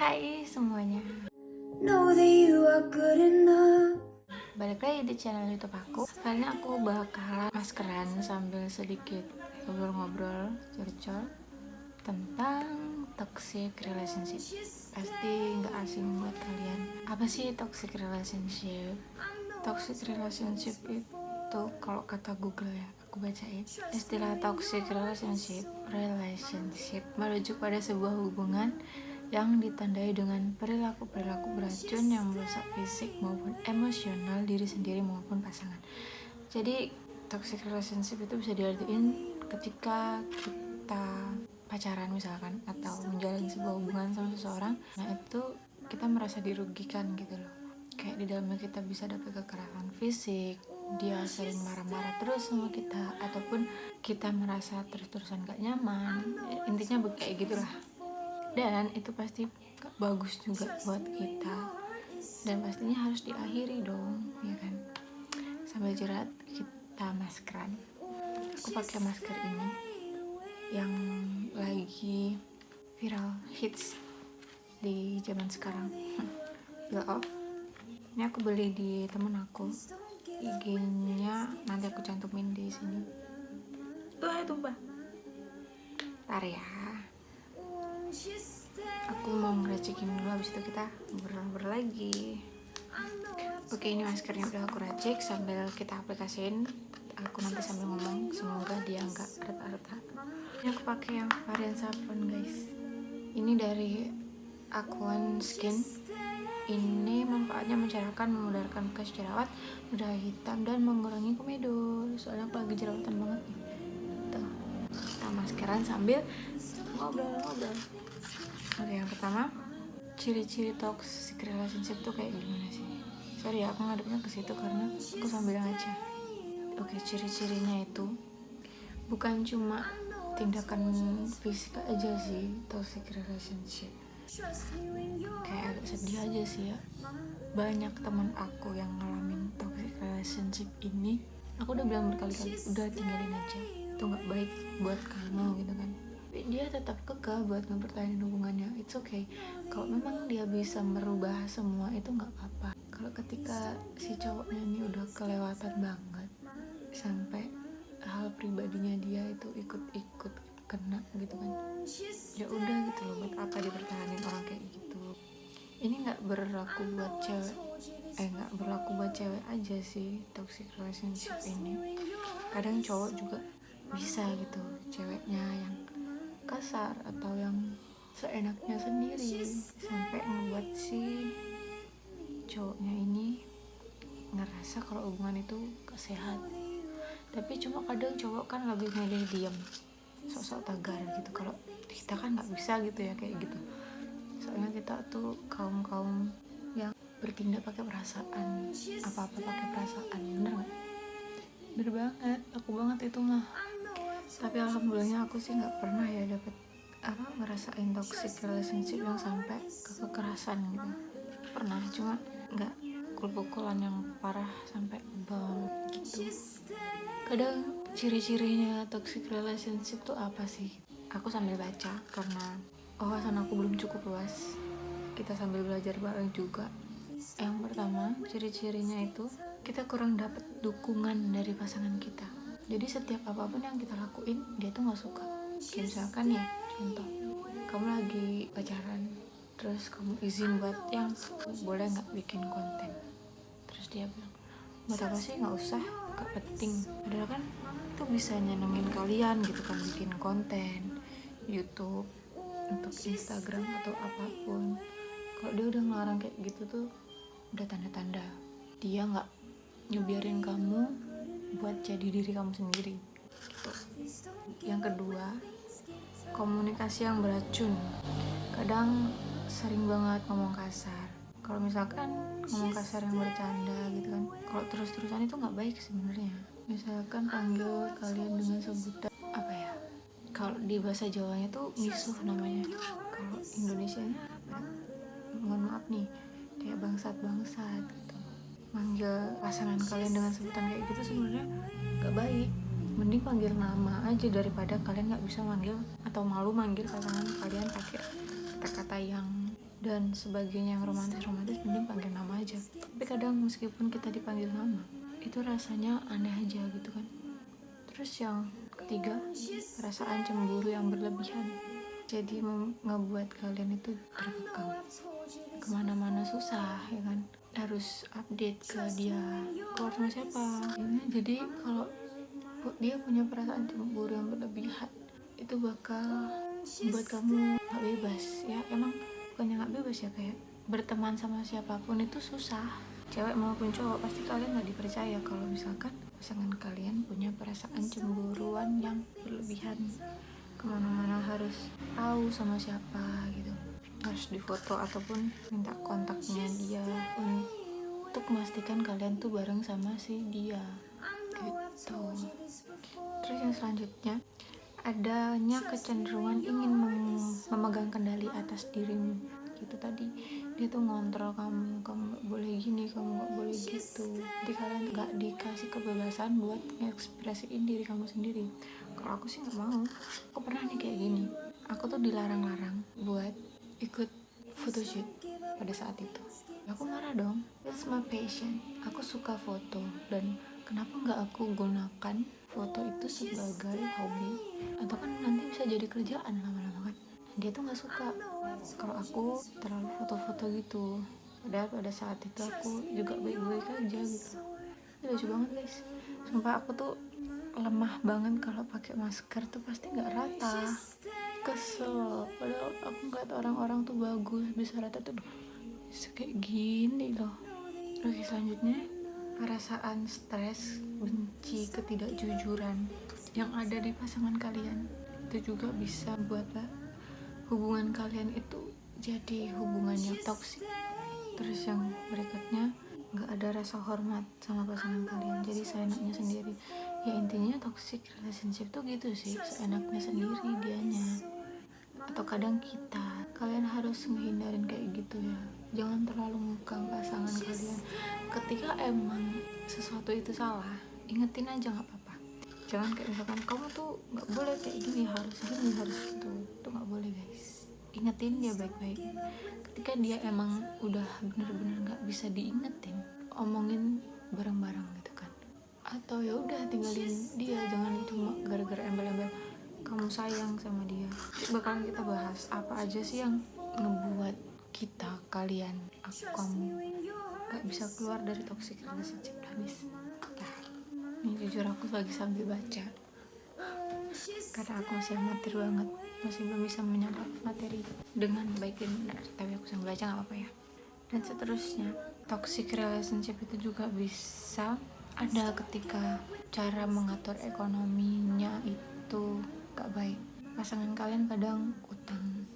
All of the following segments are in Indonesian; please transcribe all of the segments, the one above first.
Hai semuanya, Know that you are good enough. balik lagi di channel YouTube aku. Kali ini aku bakalan maskeran sambil sedikit ngobrol-ngobrol, curcol tentang toxic relationship. Pasti nggak asing buat kalian. Apa sih toxic relationship? Toxic relationship itu kalau kata Google ya, aku bacain. Istilah toxic relationship merujuk pada sebuah hubungan yang ditandai dengan perilaku-perilaku beracun yang merusak fisik maupun emosional diri sendiri maupun pasangan. Jadi toxic relationship itu bisa diartiin ketika kita pacaran misalkan atau menjalin sebuah hubungan sama seseorang, nah itu kita merasa dirugikan gitu loh. Kayak di dalamnya kita bisa dapat kekerasan fisik, dia sering marah-marah terus sama kita, ataupun kita merasa terus-terusan gak nyaman. Intinya kayak gitulah. Dan itu pasti gak bagus juga buat kita, dan pastinya harus diakhiri dong, ya kan. Sambil jerat kita maskeran. Aku pakai masker ini yang lagi viral hits di zaman sekarang. Peel off. Ini aku beli di temen aku. IG-nya nanti aku cantumin di sini. Tumpah. Ntar ya. Aku mau ngeracikin dulu, habis itu kita ngobrol lagi. Oke, ini maskernya udah aku racik sambil kita aplikasiin. Aku nanti sambil ngomong, semoga dia nggak retak-retak. Ini aku pakai yang varian saffron guys. Ini dari Aquan Skin. Ini manfaatnya mencerahkan, memudarkan bekas jerawat, mudah hitam, dan mengurangi komedo. Soalnya aku lagi jerawatan banget nih. Tuh, kita maskeran sambil ngobrol-ngobrol. Oke, yang pertama, ciri-ciri toxic relationship tuh kayak gimana sih? Sorry ya, aku ngadepnya ke situ karena aku sambil ngaca. Oke, ciri-cirinya itu bukan cuma tindakan fisik aja sih toxic relationship. Kayak agak sedih aja sih ya. Banyak teman aku yang ngalamin toxic relationship ini. Aku udah bilang berkali-kali, udah tinggalin aja. Itu nggak baik buat kamu gitu kan. Dia tetap kekeh buat mempertahankan hubungannya. It's okay. Kalau memang dia bisa merubah semua itu nggak apa-apa. Kalau ketika si cowoknya ini udah kelewatan banget sampai hal pribadinya dia itu ikut kena gitu kan, ya udah gitu loh, buat apa dipertahanin orang kayak gitu. Ini nggak berlaku buat cewek aja sih toxic relationship ini. Kadang cowok juga bisa gitu, ceweknya yang kasar atau yang seenaknya sendiri sampai ngebuat si cowoknya ini ngerasa kalau hubungan itu gak sehat. Tapi cuma kadang cowok kan lebih milih diem, sok-sok tegar gitu. Kalau kita kan nggak bisa gitu ya kayak gitu. Soalnya kita tuh kaum yang bertindak pakai perasaan, apa-apa pakai perasaan. Bener nggak? Bener banget, aku banget itu mah. Tapi alhamdulillahnya aku sih nggak pernah ya dapet ngerasain toxic relationship yang sampai ke kekerasan gitu. Pernah, cuma nggak pukul-pukulan yang parah sampai bom gitu. Kadang ciri-cirinya toxic relationship tuh apa sih? Aku sambil baca karena wawasan aku belum cukup luas. Kita sambil belajar bareng juga. Yang pertama, ciri-cirinya itu kita kurang dapat dukungan dari pasangan kita. Jadi setiap apapun yang kita lakuin, dia tuh gak suka. Kayak misalkan ya, contoh, kamu lagi pacaran, terus kamu izin buat yang boleh gak bikin konten. Terus dia bilang, buat apa sih, gak usah, gak penting. Padahal kan itu bisa nyenengin kalian gitu kan, bikin konten YouTube, untuk Instagram atau apapun. Kalau dia udah ngelarang kayak gitu tuh udah tanda-tanda dia gak ngebiarin kamu buat jadi diri kamu sendiri gitu. Yang kedua, komunikasi yang beracun. Kadang sering banget ngomong kasar. Kalau misalkan ngomong kasar yang bercanda gitu kan, kalau terus-terusan itu nggak baik sebenarnya. Misalkan panggil kalian dengan sebutan apa ya, kalau di bahasa Jawanya tuh misuh namanya, kalau Indonesianya apa, mohon maaf nih, kayak bangsat gitu. Manggil pasangan kalian dengan sebutan kayak gitu sebenarnya gak baik. Mending panggil nama aja daripada kalian gak bisa manggil atau malu manggil pasangan kalian pakai kata-kata yang dan sebagainya yang romantis mending panggil nama aja. Tapi kadang meskipun kita dipanggil nama itu rasanya aneh aja gitu kan. Terus yang ketiga, perasaan cemburu yang berlebihan. Jadi ngebuat kalian itu terkekang, kemana-mana susah ya kan, harus update ke dia keluar sama siapa ini. Jadi kalau dia punya perasaan cemburu yang berlebihan itu bakal buat kamu gak bebas ya. Emang bukannya gak bebas ya, kayak berteman sama siapapun itu susah, cewek maupun cowok. Pasti kalian gak dipercaya kalau misalkan pasangan kalian punya perasaan cemburuan yang berlebihan, kemana-mana harus tahu sama siapa gitu, harus difoto ataupun minta kontaknya dia untuk memastikan kalian tuh bareng sama si dia gitu. Terus yang selanjutnya, adanya kecenderungan ingin memegang kendali atas dirimu gitu. Tadi dia tuh ngontrol kamu gak boleh gini, kamu gak boleh gitu. Jadi kalian gak dikasih kebebasan buat ngekspresiin diri kamu sendiri. Kalau aku sih gak mau. Aku pernah nih kayak gini, aku tuh dilarang-larang buat ikut photoshoot pada saat itu. Aku marah dong, it's my passion, aku suka foto, dan kenapa gak aku gunakan foto itu sebagai hobi, atau kan nanti bisa jadi kerjaan lama-lama kan. Dia tuh gak suka kalau aku terlalu foto-foto gitu, padahal pada saat itu aku juga baik-baik aja gitu. Ini lucu banget guys, sumpah aku tuh lemah banget kalau pakai masker tuh pasti nggak rata, kesel. Padahal aku ngeliat orang-orang tuh bagus bisa rata tuh bisa kayak gini loh. Terus selanjutnya, perasaan stres, benci, ketidakjujuran yang ada di pasangan kalian itu juga bisa buat hubungan kalian itu jadi hubungan yang toksik. Terus yang berikutnya, nggak ada rasa hormat sama pasangan kalian, jadi seenaknya sendiri. Ya intinya toxic relationship tuh gitu sih, seenaknya sendiri dianya. Atau kadang kalian harus menghindarin kayak gitu ya. Jangan terlalu ngekang pasangan kalian. Ketika emang sesuatu itu salah, ingetin aja nggak apa-apa. Jangan kayak misalkan kamu tuh nggak boleh kayak gini, harus gitu. Itu nggak boleh guys. Ingetin dia baik-baik. Ketika dia emang udah bener-bener nggak bisa diingetin, omongin bareng-bareng gitu kan. Atau ya udah tinggalin dia, jangan cuma gara-gara embel-embel kamu sayang sama dia. Bakalan kita bahas apa aja sih yang ngebuat kalian, kamu gak bisa keluar dari toxic relationship. Habis ini jujur aku lagi sambil baca karena aku masih amatir banget, masih belum bisa menyerap materi dengan baik dan benar, tapi aku sambil baca gak apa-apa ya. Dan seterusnya, toxic relationship itu juga bisa ada ketika cara mengatur ekonominya itu gak baik. Pasangan kalian kadang utang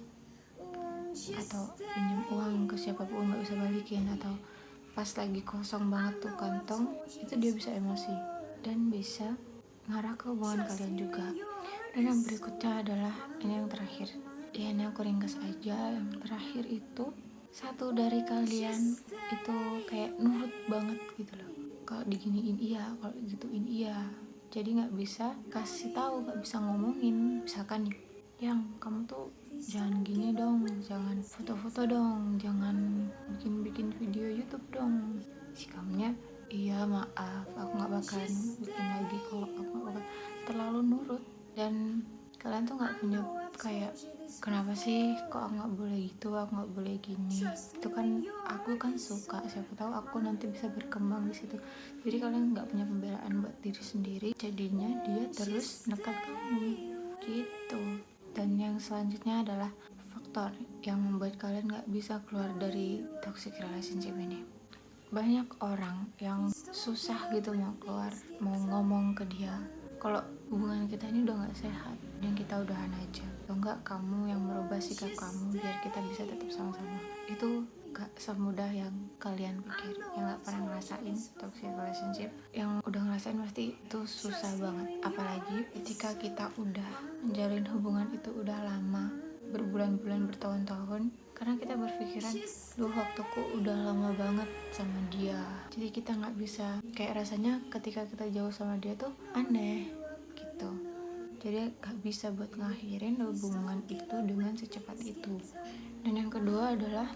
atau pinjam uang ke siapapun gak bisa balikin, atau pas lagi kosong banget tuh kantong, itu dia bisa emosi dan bisa ngarah ke hubungan kalian juga. Dan yang berikutnya adalah ini yang terakhir ya, ini aku ringkas aja. Yang terakhir itu, satu dari kalian itu kayak nurut banget gitu loh, kalau diginiin iya, kalau digituin iya. Jadi nggak bisa kasih tahu, nggak bisa ngomongin. Misalkan nih, yang kamu tuh jangan gini dong, jangan foto-foto dong, jangan bikin video YouTube dong. Si kamunya, iya maaf, aku nggak bakalan bikin lagi kok, aku nggak bakal. Terlalu nurut, dan kalian tuh nggak punya kayak, kenapa sih kok aku nggak boleh gitu, aku nggak boleh gini. Itu kan aku kan suka, siapa tahu aku nanti bisa berkembang di situ. Jadi kalian nggak punya pembelaan buat diri sendiri, jadinya dia terus nekat kamu gitu. Dan yang selanjutnya adalah faktor yang membuat kalian nggak bisa keluar dari toxic relationship ini. Banyak orang yang susah gitu mau keluar, mau ngomong ke dia kalau hubungan kita ini udah gak sehat dan kita udahan aja, atau enggak kamu yang merubah sikap kamu biar kita bisa tetap sama-sama. Itu gak semudah yang kalian pikir. Yang gak pernah ngerasain toxic relationship, yang udah ngerasain pasti itu susah banget. Apalagi ketika kita udah menjalin hubungan itu udah lama, berbulan-bulan, bertahun-tahun, karena kita berpikiran, duh waktuku udah lama banget sama dia. Jadi kita gak bisa, kayak rasanya ketika kita jauh sama dia tuh aneh gitu. Jadi gak bisa buat ngakhirin hubungan itu dengan secepat itu. Dan yang kedua adalah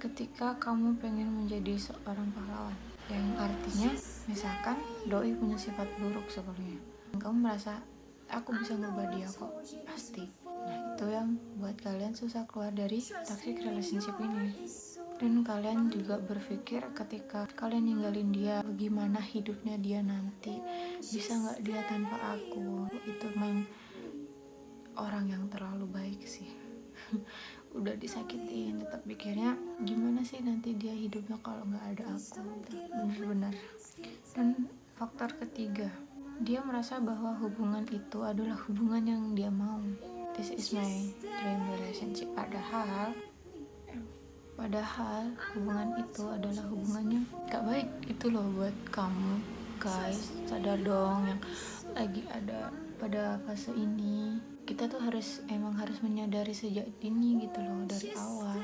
ketika kamu pengen menjadi seorang pahlawan, yang artinya misalkan doi punya sifat buruk sebelumnya, kamu merasa aku bisa ngubah dia kok, pasti. Nah itu yang buat kalian susah keluar dari toxic relationship ini. Dan kalian juga berpikir ketika kalian ninggalin dia, bagaimana hidupnya dia nanti, bisa gak dia tanpa aku. Itu memang orang yang terlalu baik sih. Udah disakitin tetap pikirnya gimana sih nanti dia hidupnya kalau gak ada aku. Bener-bener. Dan faktor ketiga, dia merasa bahwa hubungan itu adalah hubungan yang dia mau. This is my dream relationship. Padahal hubungan itu adalah hubungannya gak baik itu loh buat kamu guys. Sadar dong yang lagi ada pada fase ini. Kita tuh emang harus menyadari sejak dini gitu loh, dari awal.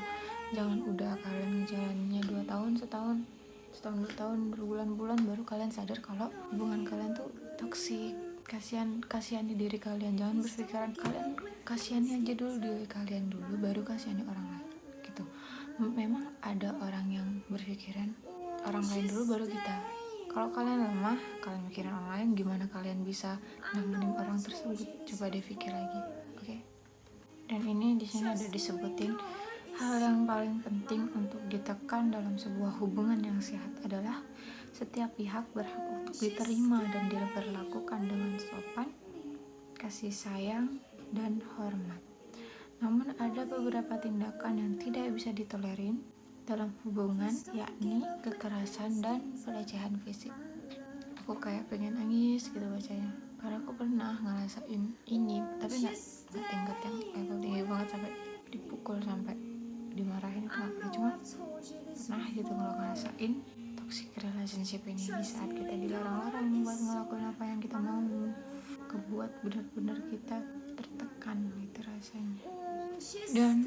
Jangan udah kalian ngejalaninnya 2 tahun, setahun 2 tahun, berbulan-bulan baru kalian sadar kalau hubungan kalian tuh toksik. Kasihani diri kalian, jangan berpikiran kalian kasihani aja dulu diri kalian dulu baru kasihani orang lain gitu. Memang ada orang yang berpikiran orang lain dulu baru kita. Kalau kalian lemah, kalian mikirin orang lain, gimana kalian bisa nemenin orang tersebut? Coba deh pikir lagi, oke? Dan ini di sini ada disebutin hal yang paling penting untuk ditekan dalam sebuah hubungan yang sehat adalah setiap pihak berhak untuk diterima dan diperlakukan dengan sopan, kasih sayang, dan hormat. Namun ada beberapa tindakan yang tidak bisa ditolerin dalam hubungan, yakni kekerasan dan pelecehan fisik. Aku kayak pengen nangis gitu bacanya, karena aku pernah ngerasain ini, tapi nggak tingkat yang level tinggi banget sampai dipukul, sampai dimarahin, itu nggak pernah. Cuma pernah gitu kalau ngerasain toxic relationship ini, di saat kita dilarang-larang buat ngelakuin apa yang kita mau, kebuat benar-benar kita tertekan gitu rasanya. Dan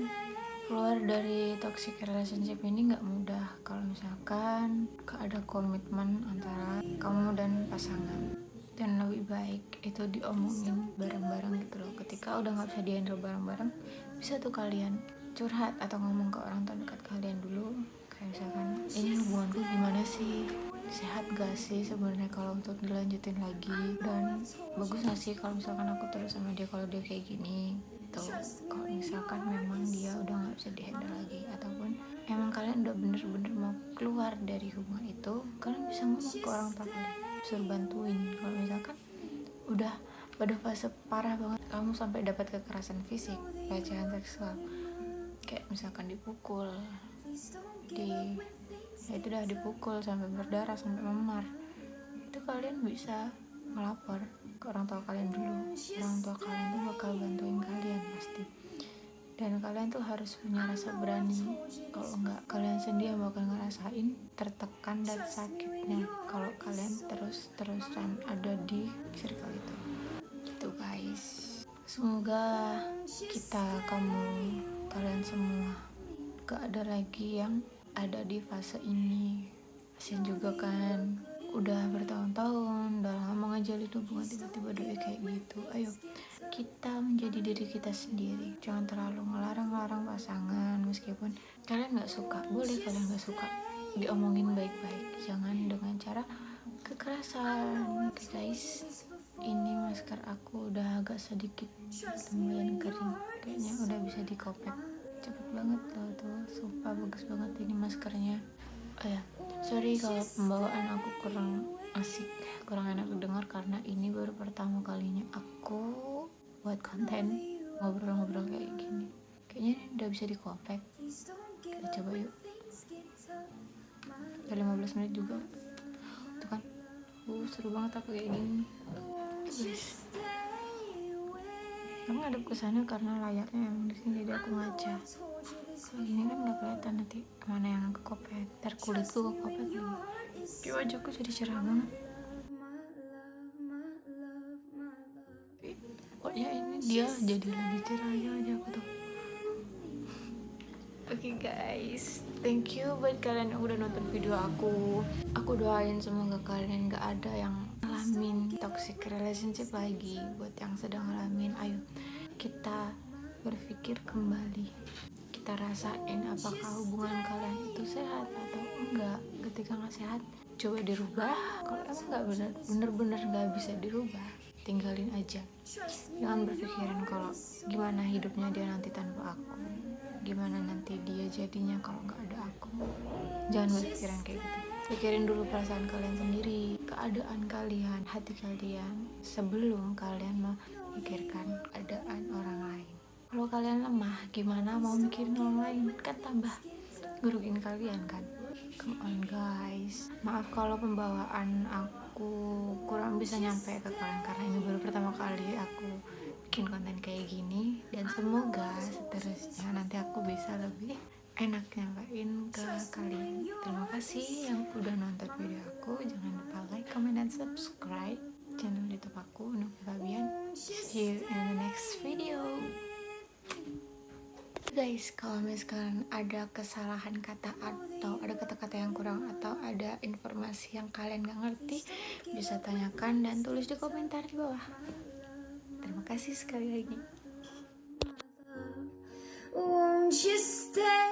keluar dari toxic relationship ini nggak mudah kalau misalkan gak ada komitmen antara kamu dan pasangan. Dan lebih baik itu diomongin bareng-bareng gitu loh. Ketika udah nggak bisa dihandle bareng-bareng, bisa tuh kalian curhat atau ngomong ke orang terdekat kalian dulu, kayak misalkan ini hubunganku gimana sih, sehat gak sih sebenarnya kalau untuk dilanjutin lagi, dan bagus gak sih kalau misalkan aku terus sama dia kalau dia kayak gini gitu. Kalau misalkan memang dia udah gak bisa dihandle lagi, ataupun emang kalian udah bener-bener mau keluar dari hubungan itu, kalian bisa ngomong ke orang tua kalian, suruh bantuin. Kalau misalkan udah pada fase parah banget, kamu sampai dapat kekerasan fisik, pelecehan seksual, kayak misalkan dipukul, ya itu udah dipukul sampai berdarah, sampai memar, itu kalian bisa melapor ke orang tua kalian dulu. Orang tua kalian tuh bakal bantuin kalian pasti, dan kalian tuh harus punya rasa berani. Kalau enggak, kalian sendiri yang bakal ngerasain tertekan dan sakitnya kalau kalian terus-terusan ada di circle itu gitu guys. Semoga kalian semua gak ada lagi yang ada di fase ini. Kasian juga kan, udah bertahun-tahun, udah lama ngejalin hubungan, tiba-tiba doi kayak gitu. Ayo kita menjadi diri kita sendiri, jangan terlalu ngelarang-larang pasangan. Meskipun kalian gak suka, boleh kalian gak suka, diomongin baik-baik, jangan dengan cara kekerasan. Oke guys, ini masker aku udah agak sedikit lumayan kering, kayaknya udah bisa dikopek. Cepet banget loh tuh, sumpah bagus banget ini maskernya. Oh ya, sorry kalau pembawaan aku kurang asik, kurang enak didengar, karena ini baru pertama kalinya aku buat konten ngobrol-ngobrol kayak gini. Kayaknya udah bisa dikopek, kita coba yuk. Udah 15 menit juga tuh kan. Seru banget aku kayak gini guys. Kamu ngadep ke sana karena layarnya emang di sini, jadi aku ngaca. Kalau gini kan nggak kelihatan nanti mana yang kekopet, ntar kulitku kekopet lagi. Kayak wajahku jadi cerah banget. Pokoknya ini dia jadi lebih cerah aja wajahku tuh. Oke guys, thank you buat kalian yang udah nonton video aku. Aku doain semoga kalian gak ada yang ngalamin toxic relationship lagi. Buat yang sedang ngalamin, ayo kita berpikir kembali. kita rasain apakah hubungan kalian itu sehat atau enggak. Ketika nggak sehat, coba dirubah. Kalau emang nggak bener-bener nggak bisa dirubah, tinggalin aja. Jangan berpikiran kalau gimana hidupnya dia nanti tanpa aku, gimana nanti dia jadinya kalau nggak ada aku. Jangan berpikiran kayak gitu. Pikirin dulu perasaan kalian sendiri, keadaan kalian, hati kalian, sebelum kalian memikirkan keadaan orang lain. Kalau kalian lemah, gimana mau mikirin orang lain? Kan tambah ngerugiin kalian kan. Come on guys, maaf kalau pembawaan aku kurang bisa nyampe ke kalian karena ini baru pertama kali aku bikin konten kayak gini, dan semoga seterusnya nanti aku bisa lebih enak nyampein ke kalian. Terima kasih yang udah nonton video aku. Jangan lupa like, comment, dan subscribe channel YouTube aku, Novi Fabian. See you in the next video. Guys, kalau misalkan ada kesalahan kata atau ada kata-kata yang kurang atau ada informasi yang kalian gak ngerti, bisa tanyakan dan tulis di komentar di bawah. Terima kasih sekali lagi. Won't you stay?